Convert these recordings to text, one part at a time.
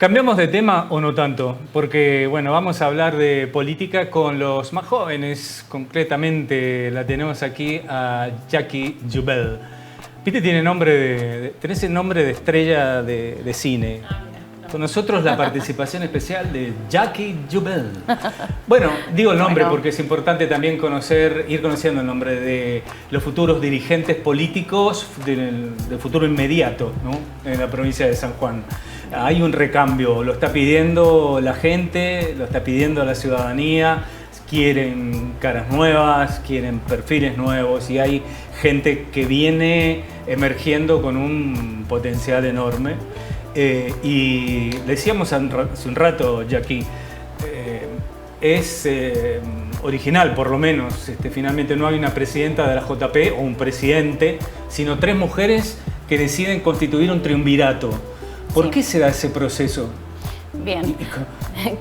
Cambiamos de tema o no tanto, porque bueno, vamos a hablar de política con los más jóvenes. Concretamente la tenemos aquí a Jackie Joubert. Viste, tenés el nombre de estrella de cine. Con nosotros la participación especial de Jackie Joubert. Bueno, digo el nombre porque es importante también ir conociendo el nombre de los futuros dirigentes políticos del futuro inmediato, ¿no? En la provincia de San Juan. Hay un recambio, lo está pidiendo la gente, lo está pidiendo la ciudadanía, quieren caras nuevas, quieren perfiles nuevos y hay gente que viene emergiendo con un potencial enorme. Y decíamos hace un rato, Jackie, es original por lo menos, finalmente no hay una presidenta de la JP o un presidente, sino 3 mujeres que deciden constituir un triunvirato. ¿Por qué se da ese proceso? Bien,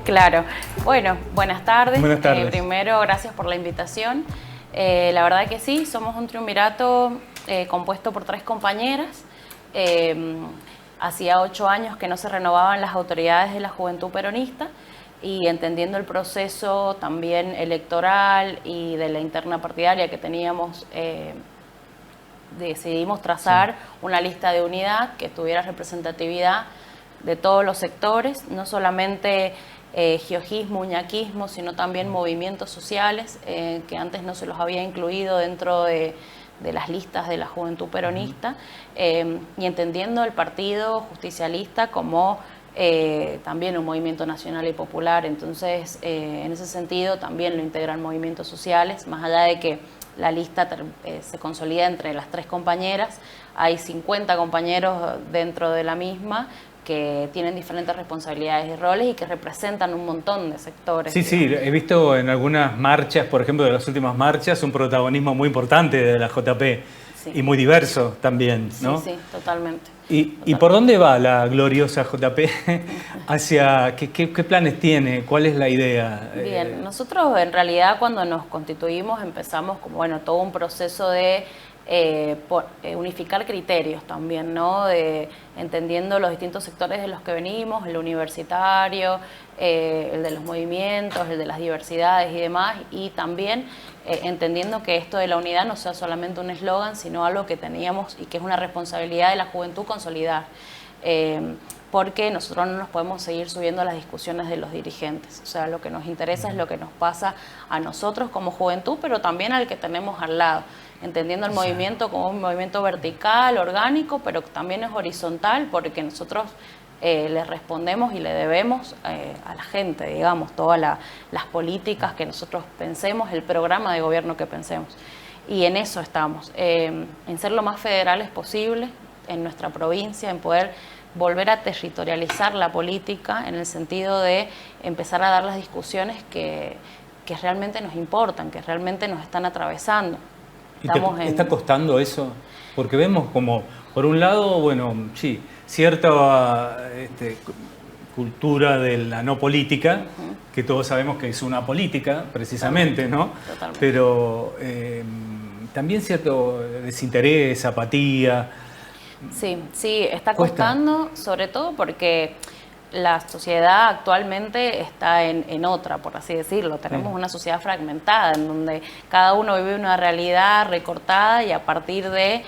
claro. Bueno, buenas tardes. Buenas tardes. Primero, gracias por la invitación. La verdad que sí, somos un triunvirato compuesto por 3 compañeras. Hacía 8 años que no se renovaban las autoridades de la Juventud Peronista y entendiendo el proceso también electoral y de la interna partidaria que teníamos, decidimos trazar una lista de unidad que tuviera representatividad de todos los sectores, no solamente giojismo, uñaquismo, sino también movimientos sociales que antes no se los había incluido dentro de las listas de la Juventud Peronista, y entendiendo el Partido Justicialista como también un movimiento nacional y popular. Entonces, en ese sentido también lo integran movimientos sociales, más allá de que la lista se consolida entre las 3 compañeras. Hay 50 compañeros dentro de la misma que tienen diferentes responsabilidades y roles y que representan un montón de sectores. Sí, sí, he visto en algunas marchas, por ejemplo, de las últimas marchas, un protagonismo muy importante de la JP y muy diverso también, ¿no? Sí, sí, totalmente. ¿Y por dónde va la gloriosa JP? ¿Qué planes tiene? ¿Cuál es la idea? Bien, nosotros en realidad cuando nos constituimos empezamos como todo un proceso de unificar criterios también, ¿no? Entendiendo los distintos sectores de los que venimos, el universitario, el de los movimientos, el de las diversidades y demás, y también entendiendo que esto de la unidad no sea solamente un eslogan, sino algo que teníamos y que es una responsabilidad de la juventud consolidar. Porque nosotros no nos podemos seguir subiendo a las discusiones de los dirigentes. O sea, lo que nos interesa es lo que nos pasa a nosotros como juventud, pero también al que tenemos al lado, entendiendo el movimiento como un movimiento vertical, orgánico, pero también es horizontal, porque nosotros le respondemos y le debemos a la gente, digamos, todas las políticas que nosotros pensemos, el programa de gobierno que pensemos. Y en eso estamos, en ser lo más federales posible en nuestra provincia, en poder volver a territorializar la política en el sentido de empezar a dar las discusiones que realmente nos importan, que realmente nos están atravesando. ¿Está costando eso? Porque vemos como, por un lado, bueno, sí, cierta cultura de la no política, que todos sabemos que es una política, precisamente, ¿no? Totalmente. Pero también cierto desinterés, apatía. Sí, está costando, sobre todo porque la sociedad actualmente está en otra, por así decirlo. Tenemos una sociedad fragmentada en donde cada uno vive una realidad recortada y a partir de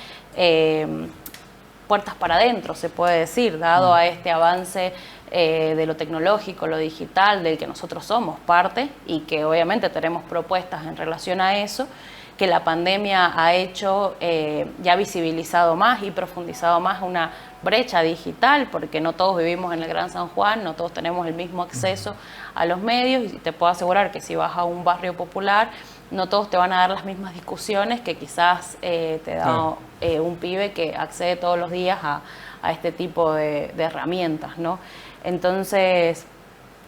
puertas para adentro, se puede decir, dado a este avance de lo tecnológico, lo digital, del que nosotros somos parte y que obviamente tenemos propuestas en relación a eso, que la pandemia ha hecho, ya visibilizado más y profundizado más una brecha digital, porque no todos vivimos en el Gran San Juan, no todos tenemos el mismo acceso a los medios, y te puedo asegurar que si vas a un barrio popular, no todos te van a dar las mismas discusiones que quizás te da un pibe que accede todos los días a este tipo de herramientas, ¿no? Entonces,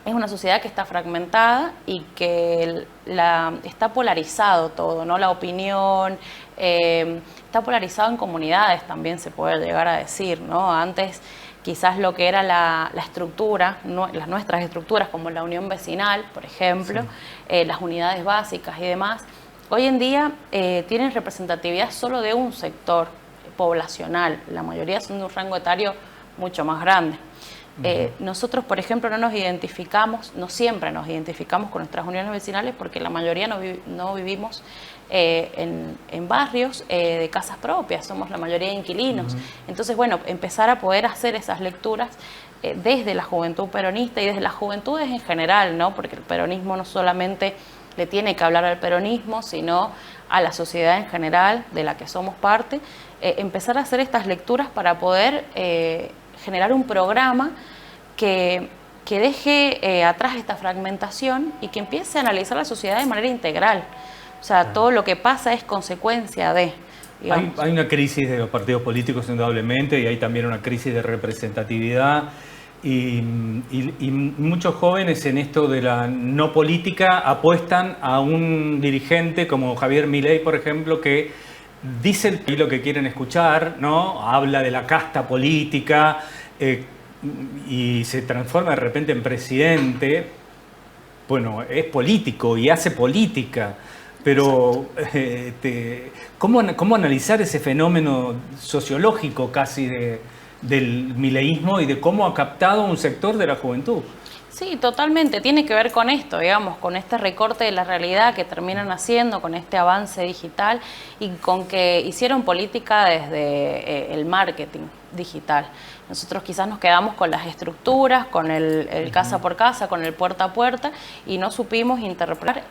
es una sociedad que está fragmentada y que está polarizado todo, ¿no? La opinión, está polarizado en comunidades también, se puede llegar a decir, ¿no? Antes quizás lo que era la estructura, las nuestras estructuras como la unión vecinal, por ejemplo, las unidades básicas y demás, hoy en día tienen representatividad solo de un sector poblacional, la mayoría son de un rango etario mucho más grande. Nosotros, por ejemplo, no siempre nos identificamos con nuestras uniones vecinales porque la mayoría no vivimos en barrios de casas propias, somos la mayoría de inquilinos. Entonces, bueno, empezar a poder hacer esas lecturas desde la juventud peronista y desde las juventudes en general, ¿no? Porque el peronismo no solamente le tiene que hablar al peronismo, sino a la sociedad en general, de la que somos parte, empezar a hacer estas lecturas para poder generar un programa que deje atrás esta fragmentación y que empiece a analizar la sociedad de manera integral. O sea, todo lo que pasa es consecuencia de... Hay una crisis de los partidos políticos, indudablemente, y hay también una crisis de representatividad. Y muchos jóvenes en esto de la no política apuestan a un dirigente como Javier Milei, por ejemplo, que dice lo que quieren escuchar, ¿no? Habla de la casta política y se transforma de repente en presidente. Bueno, es político y hace política, pero ¿cómo analizar ese fenómeno sociológico casi del mileísmo y de cómo ha captado un sector de la juventud? Sí, totalmente. Tiene que ver con esto, digamos, con este recorte de la realidad que terminan haciendo, con este avance digital y con que hicieron política desde el marketing digital. Nosotros quizás nos quedamos con las estructuras, con el casa por casa, con el puerta a puerta y no supimos interpretar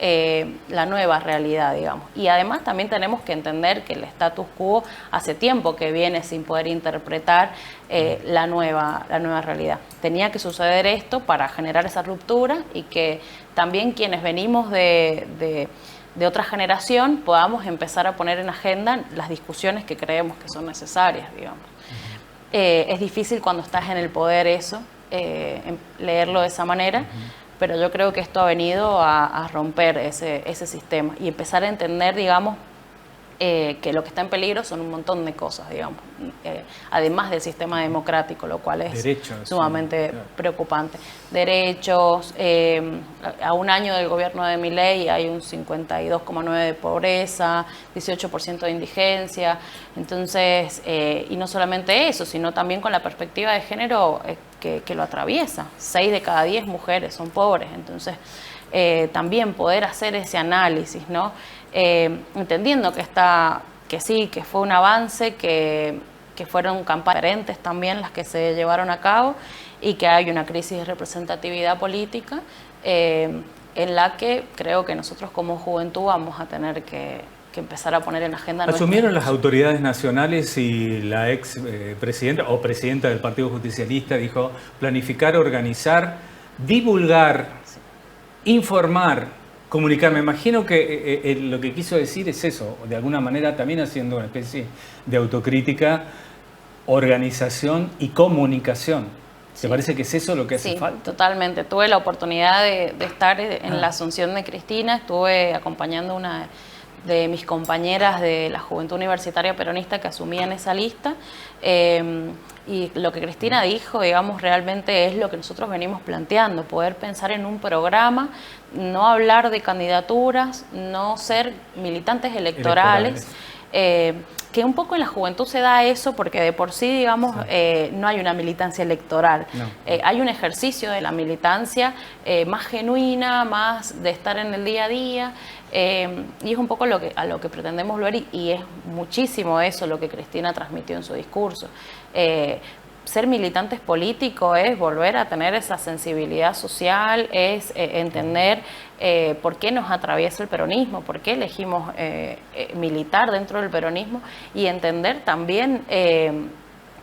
la nueva realidad, digamos. Y además también tenemos que entender que el status quo hace tiempo que viene sin poder interpretar la nueva realidad. Tenía que suceder esto para generar esa ruptura y que también quienes venimos de otra generación podamos empezar a poner en agenda las discusiones que creemos que son necesarias, digamos. Es difícil cuando estás en el poder eso, leerlo de esa manera, pero yo creo que esto ha venido a romper ese sistema y empezar a entender, digamos, que lo que está en peligro son un montón de cosas, digamos, además del sistema democrático, lo cual es sumamente preocupante. Derechos, a un año del gobierno de Milei hay un 52,9% de pobreza, 18% de indigencia, entonces, y no solamente eso, sino también con la perspectiva de género que lo atraviesa. 6 de cada 10 mujeres son pobres, entonces también poder hacer ese análisis, ¿no? Entendiendo que sí, que fue un avance, que fueron campañas diferentes también las que se llevaron a cabo y que hay una crisis de representatividad política en la que creo que nosotros como juventud vamos a tener que empezar a poner en agenda. Asumieron las autoridades nacionales y la ex presidenta o presidenta del Partido Justicialista dijo planificar, organizar, divulgar, informar, comunicar. Me imagino que lo que quiso decir es eso, de alguna manera también haciendo una especie de autocrítica, organización y comunicación. ¿Te parece que es eso lo que hace falta? Sí, totalmente. Tuve la oportunidad de estar en la asunción de Cristina, estuve acompañando una de mis compañeras de la Juventud Universitaria Peronista que asumían esa lista. Y lo que Cristina dijo, digamos, realmente es lo que nosotros venimos planteando, poder pensar en un programa, no hablar de candidaturas, no ser militantes electorales. Que un poco en la juventud se da eso porque de por sí, digamos, no hay una militancia electoral. No. Hay un ejercicio de la militancia más genuina, más de estar en el día a día, y es un poco a lo que pretendemos volver y es muchísimo eso lo que Cristina transmitió en su discurso. Ser militantes políticos es volver a tener esa sensibilidad social, es entender por qué nos atraviesa el peronismo, por qué elegimos militar dentro del peronismo y entender también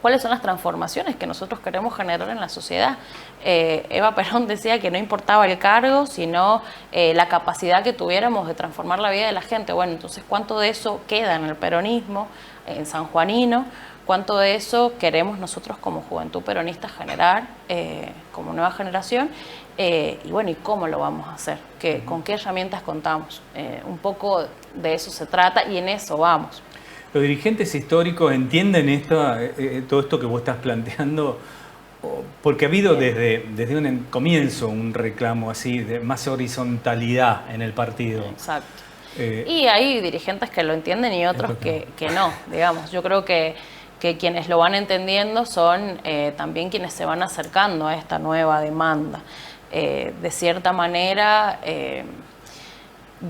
cuáles son las transformaciones que nosotros queremos generar en la sociedad. Eva Perón decía que no importaba el cargo, sino la capacidad que tuviéramos de transformar la vida de la gente. Bueno, entonces, ¿cuánto de eso queda en el peronismo, en sanjuanino? ¿Cuánto de eso queremos nosotros como Juventud Peronista generar, como nueva generación? Y bueno, ¿y cómo lo vamos a hacer? ¿Con qué herramientas contamos? Un poco de eso se trata y en eso vamos. ¿Los dirigentes históricos entienden todo esto que vos estás planteando? Porque ha habido desde un comienzo un reclamo así de más horizontalidad en el partido. Exacto. Y hay dirigentes que lo entienden y otros que no, digamos. Yo creo que que quienes lo van entendiendo son también quienes se van acercando a esta nueva demanda. De cierta manera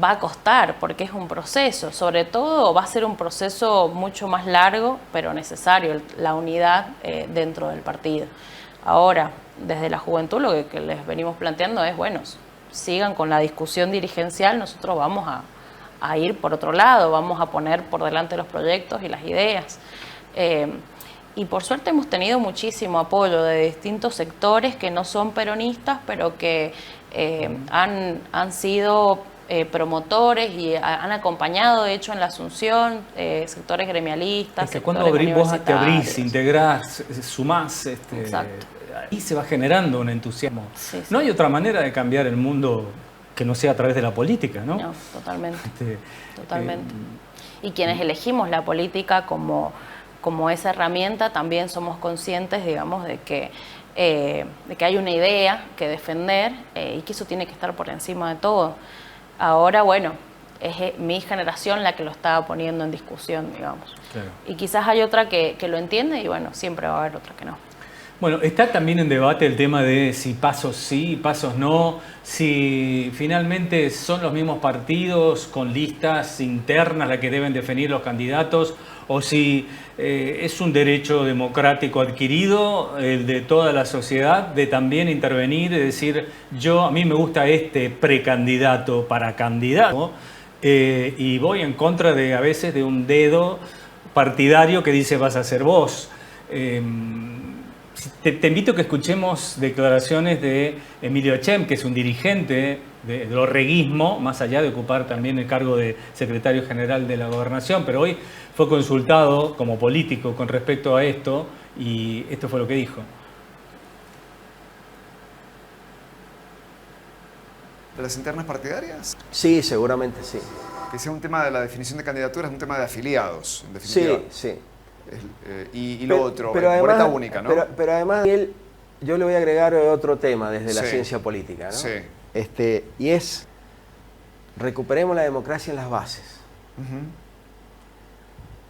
va a costar porque es un proceso, sobre todo va a ser un proceso mucho más largo pero necesario, la unidad dentro del partido. Ahora, desde la juventud lo que les venimos planteando es, bueno, sigan con la discusión dirigencial, nosotros vamos a ir por otro lado, vamos a poner por delante los proyectos y las ideas. Y por suerte hemos tenido muchísimo apoyo de distintos sectores que no son peronistas, pero que han sido promotores y han acompañado, de hecho, en la Asunción, sectores gremialistas. Es que cuando abrís, vos te abrís, integrás, sumás, ahí se va generando un entusiasmo. Sí, sí. No hay otra manera de cambiar el mundo que no sea a través de la política, ¿no? No, totalmente. Totalmente. Y quienes elegimos la política como esa herramienta, también somos conscientes, digamos, de que hay una idea que defender y que eso tiene que estar por encima de todo. Ahora, bueno, es mi generación la que lo está poniendo en discusión, digamos. Claro. Y quizás hay otra que lo entiende y, bueno, siempre va a haber otra que no. Bueno, está también en debate el tema de si pasos sí, pasos no, si finalmente son los mismos partidos con listas internas las que deben definir los candidatos, o si es un derecho democrático adquirido, el de toda la sociedad, de también intervenir, de decir, a mí me gusta este precandidato para candidato, y voy en contra a veces de un dedo partidario que dice vas a ser vos. Te invito a que escuchemos declaraciones de Emilio Echem, que es un dirigente del orreguismo, más allá de ocupar también el cargo de secretario general de la Gobernación, pero hoy fue consultado como político con respecto a esto y esto fue lo que dijo. ¿De las internas partidarias? Sí, seguramente sí. Que sea un tema de la definición de candidaturas, es un tema de afiliados, en definitiva. Sí, sí. Y lo otro, pero además, boleta única, ¿no? Pero además, yo le voy a agregar otro tema desde la ciencia política, ¿no? Sí. Y es, recuperemos la democracia en las bases.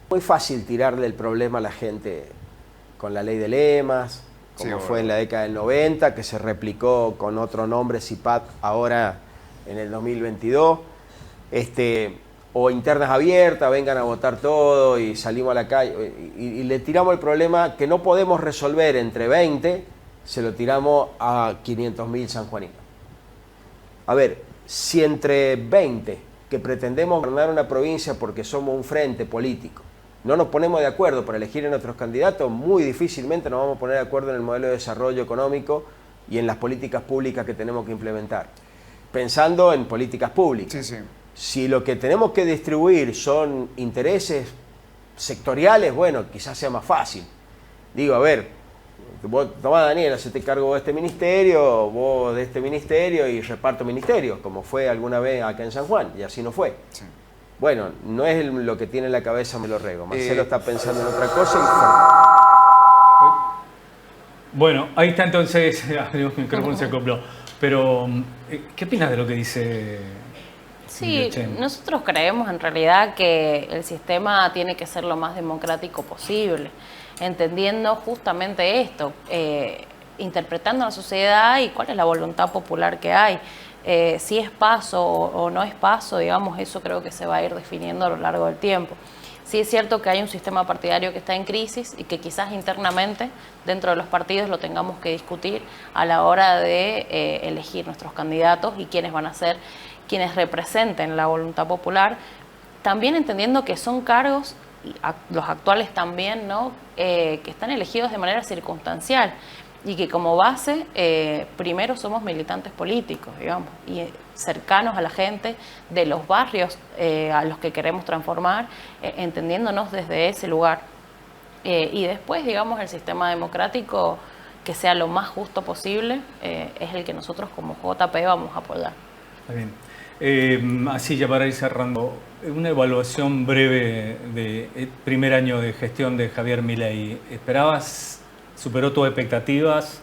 Muy fácil tirarle el problema a la gente con la ley de lemas, como fue en la década del 90, que se replicó con otro nombre, CIPAT, ahora en el 2022. O internas abiertas, vengan a votar todo y salimos a la calle y le tiramos el problema que no podemos resolver entre 20, se lo tiramos a 500.000 sanjuaninos. A ver, si entre 20 que pretendemos gobernar una provincia porque somos un frente político, no nos ponemos de acuerdo para elegir a nuestros candidatos, muy difícilmente nos vamos a poner de acuerdo en el modelo de desarrollo económico y en las políticas públicas que tenemos que implementar. Pensando en políticas públicas. Sí, sí. Si lo que tenemos que distribuir son intereses sectoriales, bueno, quizás sea más fácil. Digo, a ver, vos, tomá Daniel, hacete cargo de este ministerio, vos de este ministerio y reparto ministerios, como fue alguna vez acá en San Juan, y así no fue. Sí. Bueno, no es lo que tiene en la cabeza Marcelo Rego. Marcelo está pensando en otra cosa y... Bueno, ahí está entonces, el micrófono se acopló. Pero, ¿qué opinas de lo que dice? Sí, nosotros creemos en realidad que el sistema tiene que ser lo más democrático posible, entendiendo justamente esto, interpretando la sociedad y cuál es la voluntad popular que hay. Si es paso o no es paso, digamos, eso creo que se va a ir definiendo a lo largo del tiempo. Sí es cierto que hay un sistema partidario que está en crisis y que quizás internamente dentro de los partidos lo tengamos que discutir a la hora de elegir nuestros candidatos y quiénes van a ser quienes representen la voluntad popular, también entendiendo que son cargos, y los actuales también, ¿no? Que están elegidos de manera circunstancial y que como base primero somos militantes políticos, digamos, y cercanos a la gente de los barrios a los que queremos transformar, entendiéndonos desde ese lugar. Y después, digamos, el sistema democrático que sea lo más justo posible es el que nosotros como JP vamos a apoyar. Está bien. Así ya para ir cerrando, una evaluación breve del primer año de gestión de Javier Milei. ¿Esperabas, superó tus expectativas?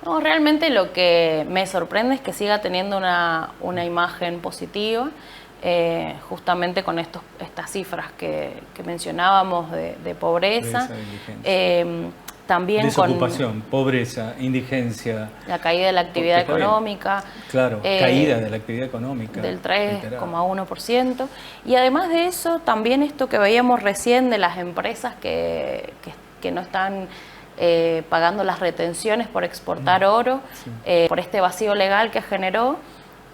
No, realmente lo que me sorprende es que siga teniendo una imagen positiva. justamente con estas cifras que mencionábamos de pobreza. También desocupación, pobreza, indigencia. La caída de la actividad económica. Claro, caída de la actividad económica. Del 3,1%. Y además de eso, también esto que veíamos recién de las empresas que no están pagando las retenciones por exportar oro, por este vacío legal que generó,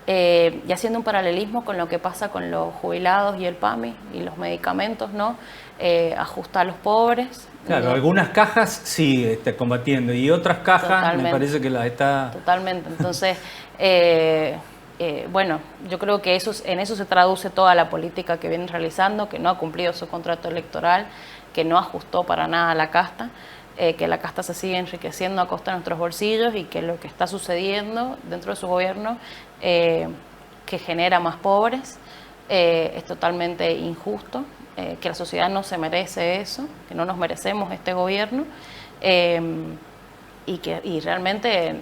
y haciendo un paralelismo con lo que pasa con los jubilados y el PAMI y los medicamentos, ¿no? Ajusta a los pobres. Claro, ¿no? Algunas cajas sí está combatiendo y otras cajas Totalmente. Me parece que las está... Totalmente, entonces, bueno, yo creo que en eso se traduce toda la política que vienen realizando, que no ha cumplido su contrato electoral, que no ajustó para nada a la casta, que la casta se sigue enriqueciendo a costa de nuestros bolsillos y que lo que está sucediendo dentro de su gobierno, que genera más pobres, es totalmente injusto. Que la sociedad no se merece eso, que no nos merecemos este gobierno, y realmente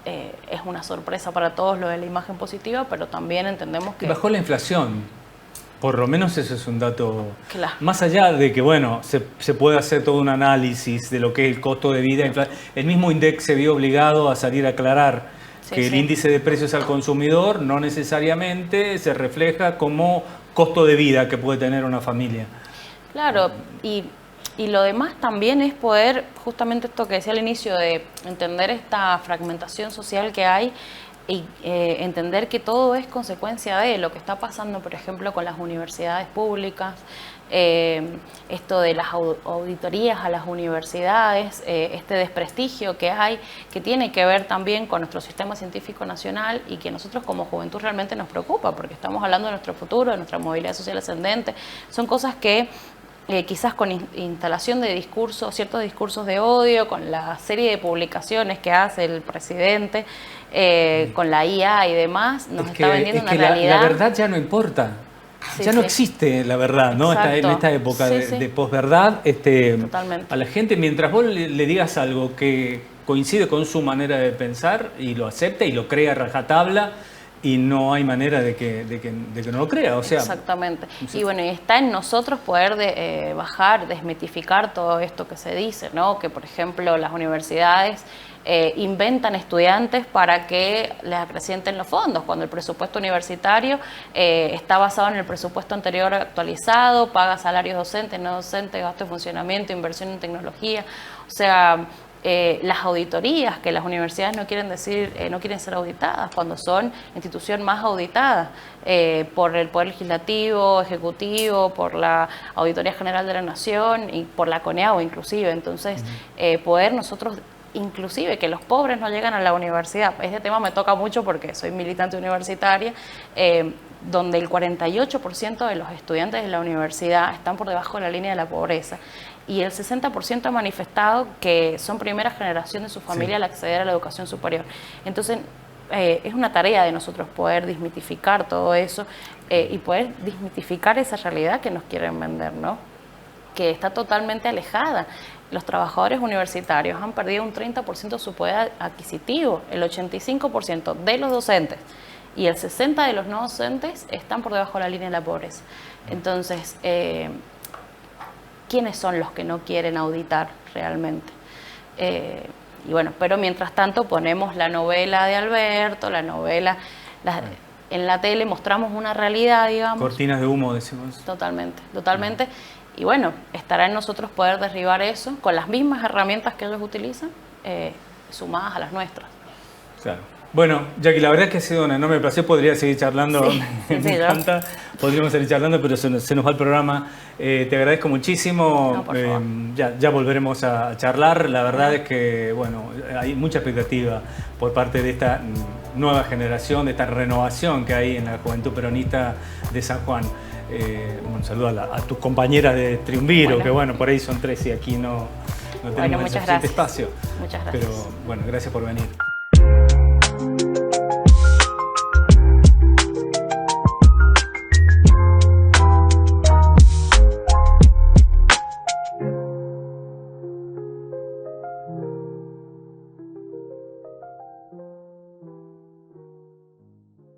es una sorpresa para todos lo de la imagen positiva, pero también entendemos que... Bajó la inflación, por lo menos eso es un dato. Claro. Más allá de que, bueno, se puede hacer todo un análisis de lo que es el costo de vida, el mismo INDEC se vio obligado a salir a aclarar que el índice de precios al consumidor no necesariamente se refleja como costo de vida que puede tener una familia. Claro, y lo demás también es poder, justamente esto que decía al inicio, de entender esta fragmentación social que hay y entender que todo es consecuencia de lo que está pasando, por ejemplo, con las universidades públicas, esto de las auditorías a las universidades, este desprestigio que hay, que tiene que ver también con nuestro sistema científico nacional y que nosotros como juventud realmente nos preocupa, porque estamos hablando de nuestro futuro, de nuestra movilidad social ascendente. Son cosas que quizás con instalación de discursos, ciertos discursos de odio, con la serie de publicaciones que hace el presidente, con la IA y demás, nos está vendiendo una realidad. La verdad ya no importa. Ya no existe la verdad, ¿no? En esta época de posverdad, Totalmente. A la gente, mientras vos le digas algo que coincide con su manera de pensar y lo acepta y lo cree a rajatabla, y no hay manera de que no lo crea, o sea... Exactamente. Y bueno, y está en nosotros poder bajar, desmitificar todo esto que se dice, ¿no? Que, por ejemplo, las universidades inventan estudiantes para que les acrecienten los fondos, cuando el presupuesto universitario está basado en el presupuesto anterior actualizado, paga salarios docentes, no docentes, gasto de funcionamiento, inversión en tecnología, o sea... las auditorías, que las universidades no quieren ser auditadas, cuando son institución más auditada por el Poder Legislativo, Ejecutivo, por la Auditoría General de la Nación y por la CONEAU inclusive. Entonces, poder nosotros, inclusive que los pobres no llegan a la universidad. Este tema me toca mucho porque soy militante universitaria, donde el 48% de los estudiantes de la universidad están por debajo de la línea de la pobreza. Y el 60% ha manifestado que son primera generación de su familia al acceder a la educación superior. Entonces, es una tarea de nosotros poder desmitificar todo eso y poder desmitificar esa realidad que nos quieren vender, ¿no? Que está totalmente alejada. Los trabajadores universitarios han perdido un 30% de su poder adquisitivo, el 85% de los docentes y el 60% de los no docentes están por debajo de la línea de la pobreza. Entonces, ¿quiénes son los que no quieren auditar realmente? Y bueno, pero mientras tanto ponemos la novela de Alberto, la novela, en la tele mostramos una realidad, digamos. Cortinas de humo, decimos. Totalmente, totalmente. Y bueno, estará en nosotros poder derribar eso con las mismas herramientas que ellos utilizan, sumadas a las nuestras. Claro. Bueno, Jackie, la verdad es que ha sido un enorme placer. Podría seguir charlando, me encanta. Podríamos seguir charlando, pero se nos va el programa. Te agradezco muchísimo. No, por favor. Ya volveremos a charlar. La verdad es que, bueno, hay mucha expectativa por parte de esta nueva generación, de esta renovación que hay en la juventud peronista de San Juan. Un saludo a tus compañeras de Triunviro, que bueno, por ahí son 3 y aquí no tenemos suficiente espacio. Muchas gracias. Pero bueno, gracias por venir.